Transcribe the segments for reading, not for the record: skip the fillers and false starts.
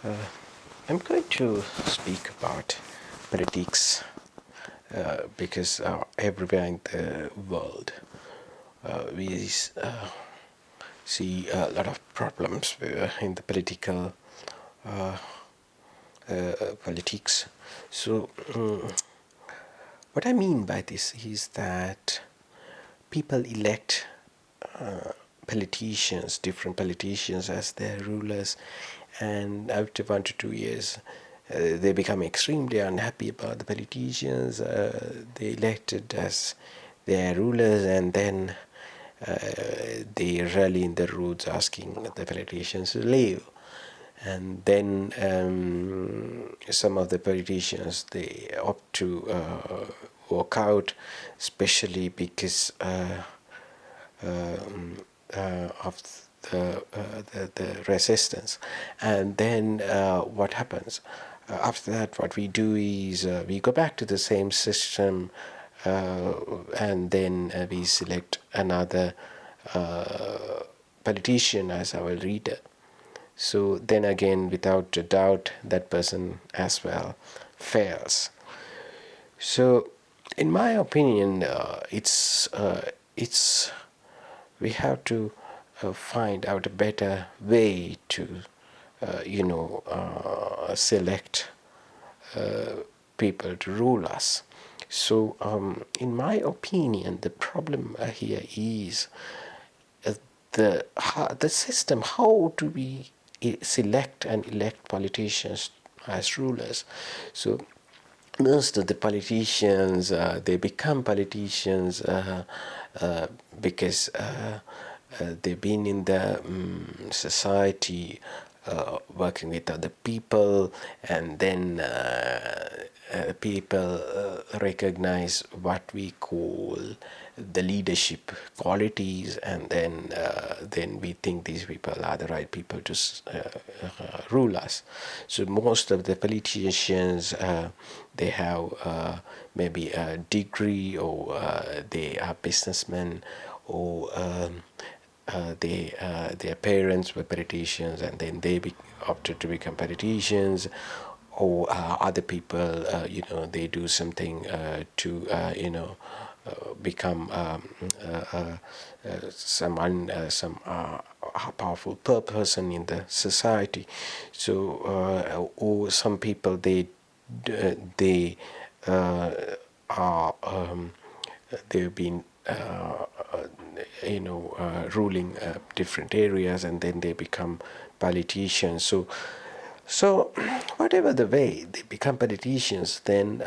Uh, I'm going to speak about politics because everywhere in the world we see a lot of problems in the uh, politics. So, what I mean by this is that people elect uh, politicians, different politicians, as their rulers, and after 1 to 2 years, they become extremely unhappy about the politicians they elected as their rulers, and then they rally in the roads asking the politicians to leave. And then some of the politicians they opt to walk out, especially because of the resistance. And then what happens? After that, what we do is we go back to the same system, and then we select another politician as our leader. So then again, without a doubt, that person as well fails. So, in my opinion, it's we have to find out a better way to, select people to rule us. So, in my opinion, the problem here is uh, the system. How do we select and elect politicians as rulers? So most of the politicians they become politicians because they've been in the society working with other people, and then people recognize what we call the leadership qualities, and then we think these people are the right people to rule us. So most of the politicians they have maybe a degree, or they are businessmen, or their parents were politicians, and then they opted to become politicians, or other people, they do something to, become some powerful person in the society. So, or some people they are they've been ruling different areas, and then they become politicians. So whatever the way they become politicians, then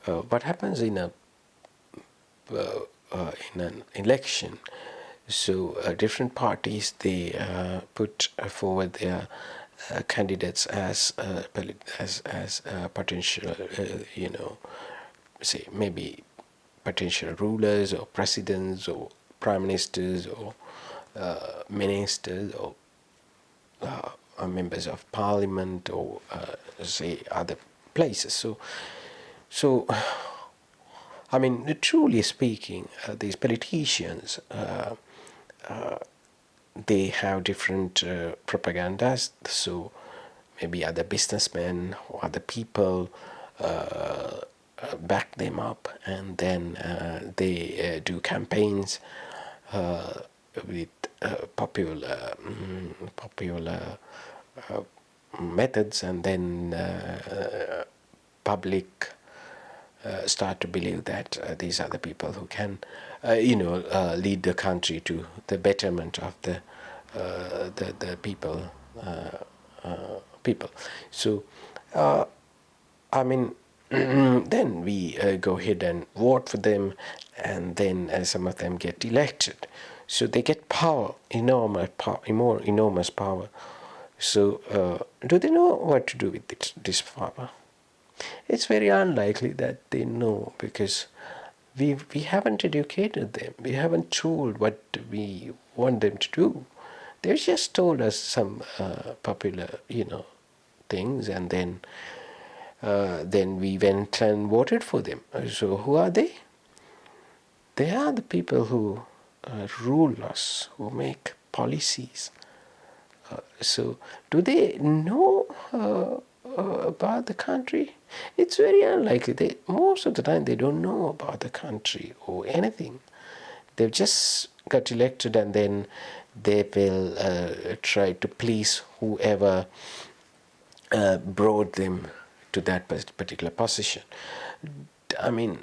what happens in an election? So different parties they put forward their candidates as potential, say maybe potential rulers, or presidents, or prime ministers, or ministers, or members of parliament, or say other places. So I mean, truly speaking, these politicians they have different propagandas. So maybe other businessmen or other people back them up, and then they do campaigns with popular methods, and then public start to believe that these are the people who can, lead the country to the betterment of the people. People. So, I mean, then we go ahead and vote for them, and then some of them get elected. So they get power, enormous power. So, do they know what to do with this power? It's very unlikely that they know, because we haven't educated them. We haven't told what we want them to do. They've just told us some popular, things, and then we went and voted for them. So who are they? They are the people who rule us, who make policies, So, do they know about the country? It's very unlikely. Most of the time, they don't know about the country or anything. They've just got elected, and then they will try to please whoever brought them to that particular position. I mean,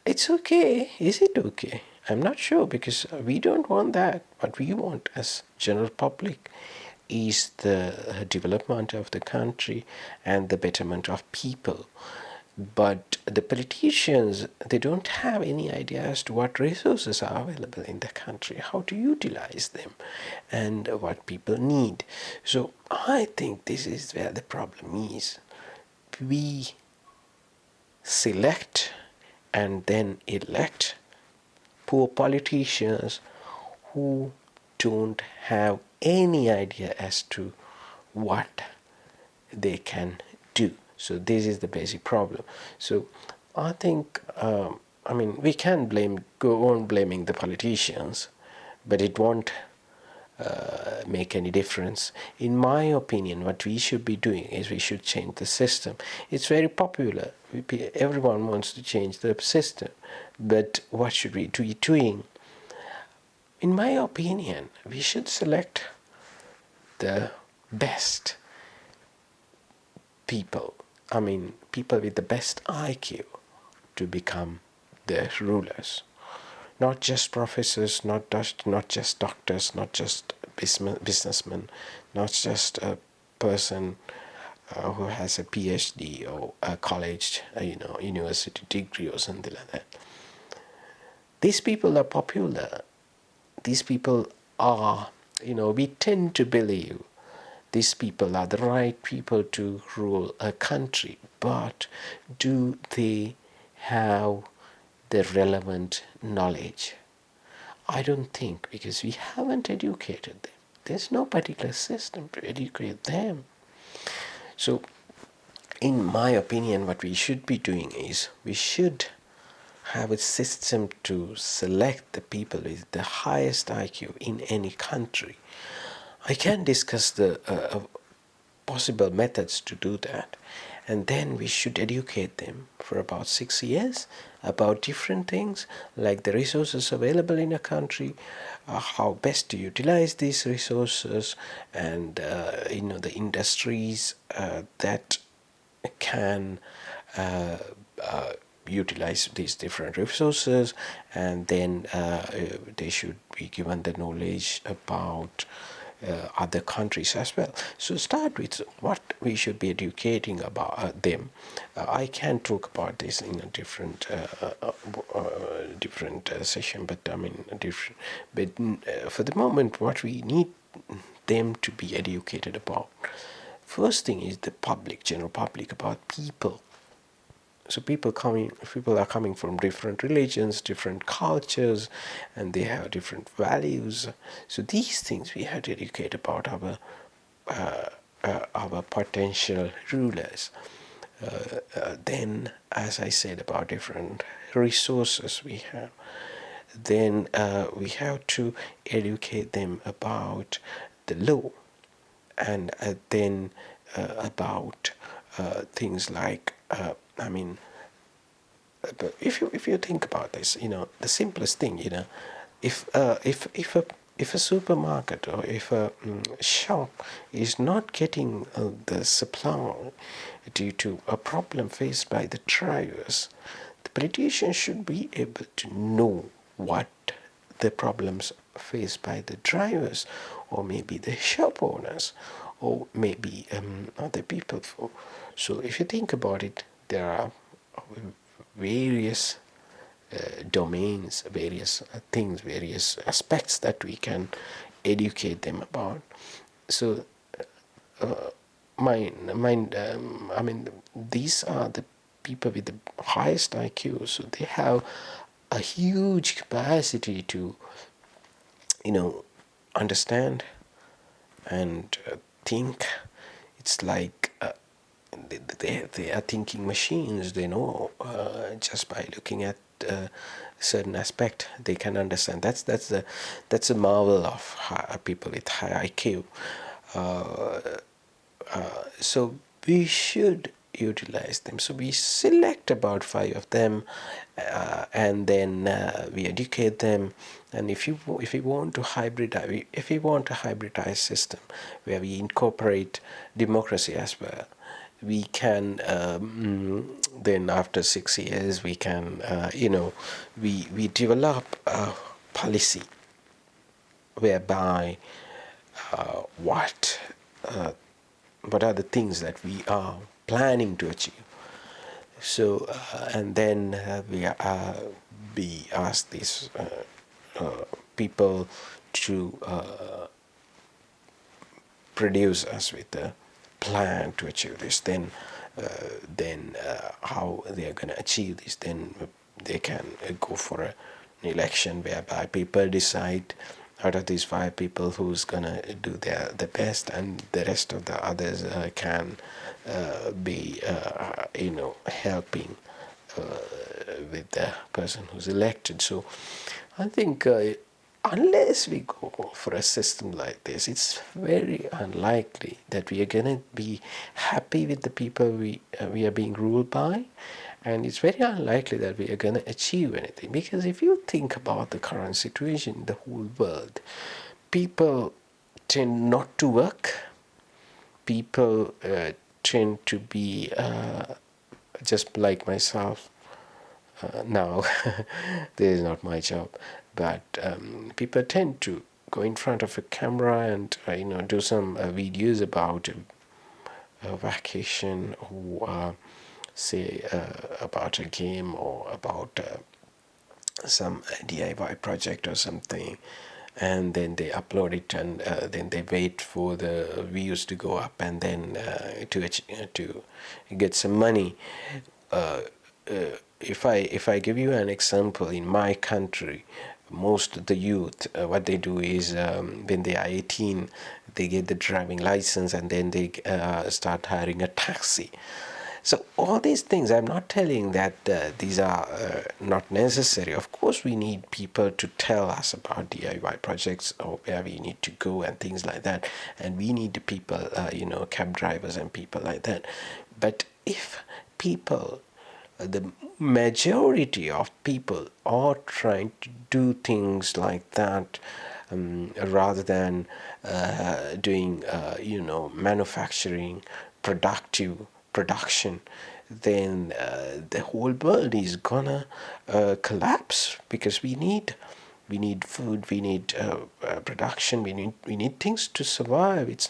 it's okay. Is it okay? I'm not sure, because we don't want that. What we want as general public is the development of the country and the betterment of people. But the politicians, they don't have any idea as to what resources are available in the country, how to utilize them, and what people need. So I think this is where the problem is. We select and then elect poor politicians who don't have any idea as to what they can do. So this is the basic problem. So I think, we can go on blaming the politicians, but it won't make any difference. In my opinion, what we should be doing is we should change the system. It's very popular. Everyone wants to change the system, but what should we be doing? In my opinion, we should select the best people. People with the best IQ to become the rulers. Not just professors, not just doctors, not just businessmen, not just a person who has a PhD or a college, university degree or something like that. These people are popular. These people are, we tend to believe these people are the right people to rule a country, but do they have the relevant knowledge? I don't think, because we haven't educated them. There's no particular system to educate them. So, in my opinion, what we should be doing is we should have a system to select the people with the highest IQ in any country. I can discuss the possible methods to do that, and then we should educate them for about 6 years about different things, like the resources available in a country, how best to utilize these resources, and the industries that can utilize these different resources, and then they should be given the knowledge about other countries as well. So start with what we should be educating about them. I can talk about this in a different session, but different. But for the moment, what we need them to be educated about, first thing is the general public, about people. So people are coming from different religions, different cultures, and they have different values. So these things we have to educate about our potential rulers. Then, as I said, about different resources we have. Then we have to educate them about the law, and then about things like but if you think about this, the simplest thing, if a supermarket or if a shop is not getting the supply due to a problem faced by the drivers, the politician should be able to know what the problems faced by the drivers, or maybe the shop owners, or maybe other people. So if you think about it, there are various domains, various things, various aspects that we can educate them about. So, these are the people with the highest IQ, so they have a huge capacity to, understand and think. It's like they are thinking machines. They know just by looking at a certain aspect, they can understand. That's a marvel of people with high IQ. So we should utilize them. So we select about 5 of them, and then we educate them. And if we want to hybridize, if we want a hybridized system where we incorporate democracy as well, we can then after 6 years we can we develop a policy whereby what are the things that we are planning to achieve. So and then we ask these people to produce us with a plan to achieve this. Then how they are going to achieve this, then they can go for an election whereby people decide out of these 5 people who's going to do the best, and the rest of the others can be helping with the person who's elected. So I think unless we go for a system like this, it's very unlikely that we are going to be happy with the people we are being ruled by, and it's very unlikely that we are going to achieve anything. Because if you think about the current situation in the whole world, people tend not to work. People tend to be just like myself. Now, this is not my job, but people tend to go in front of a camera and do some videos about a vacation, or say about a game, or about some DIY project or something, and then they upload it, and then they wait for the views to go up, and then to get some money. If I give you an example, in my country, most of the youth, what they do is when they are 18, they get the driving license, and then they start hiring a taxi. So all these things, I'm not telling that these are not necessary. Of course, we need people to tell us about DIY projects, or where we need to go and things like that. And we need the people, cab drivers and people like that. But if people, the majority of people are trying to do things like that, rather than doing, manufacturing, production, then the whole world is gonna collapse, because we need food, we need production, we need things to survive. It's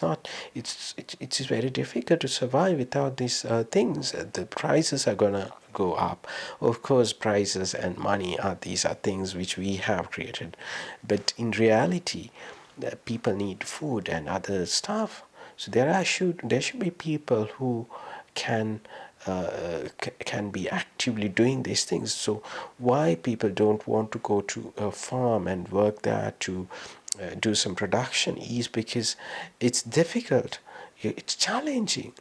very difficult to survive without these things. The prices are gonna go up. Of course, prices and money these are things which we have created, but in reality, people need food and other stuff. So there should be people who can be actively doing these things. So why people don't want to go to a farm and work there to do some production is because it's difficult, it's challenging,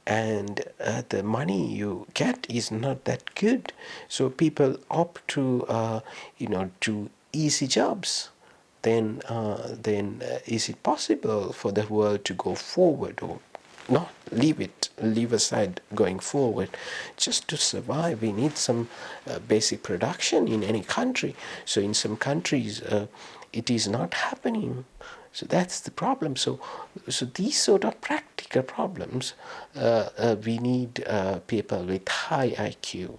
and the money you get is not that good. So people opt to do easy jobs. Then is it possible for the world to go forward, or not leave aside going forward? Just to survive, we need some basic production in any country. So in some countries it is not happening. So that's the problem. So these sort of practical problems, we need people with high IQ,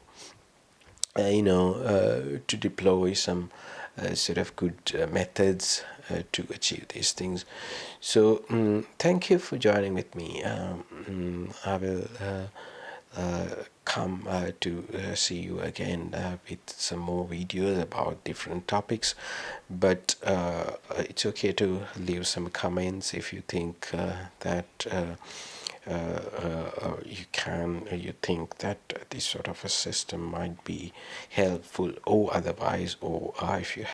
to deploy some sort of good methods to achieve these things. So thank you for joining with me. I will come to see you again with some more videos about different topics, but it's okay to leave some comments if you think that you think that this sort of a system might be helpful, or otherwise, or if you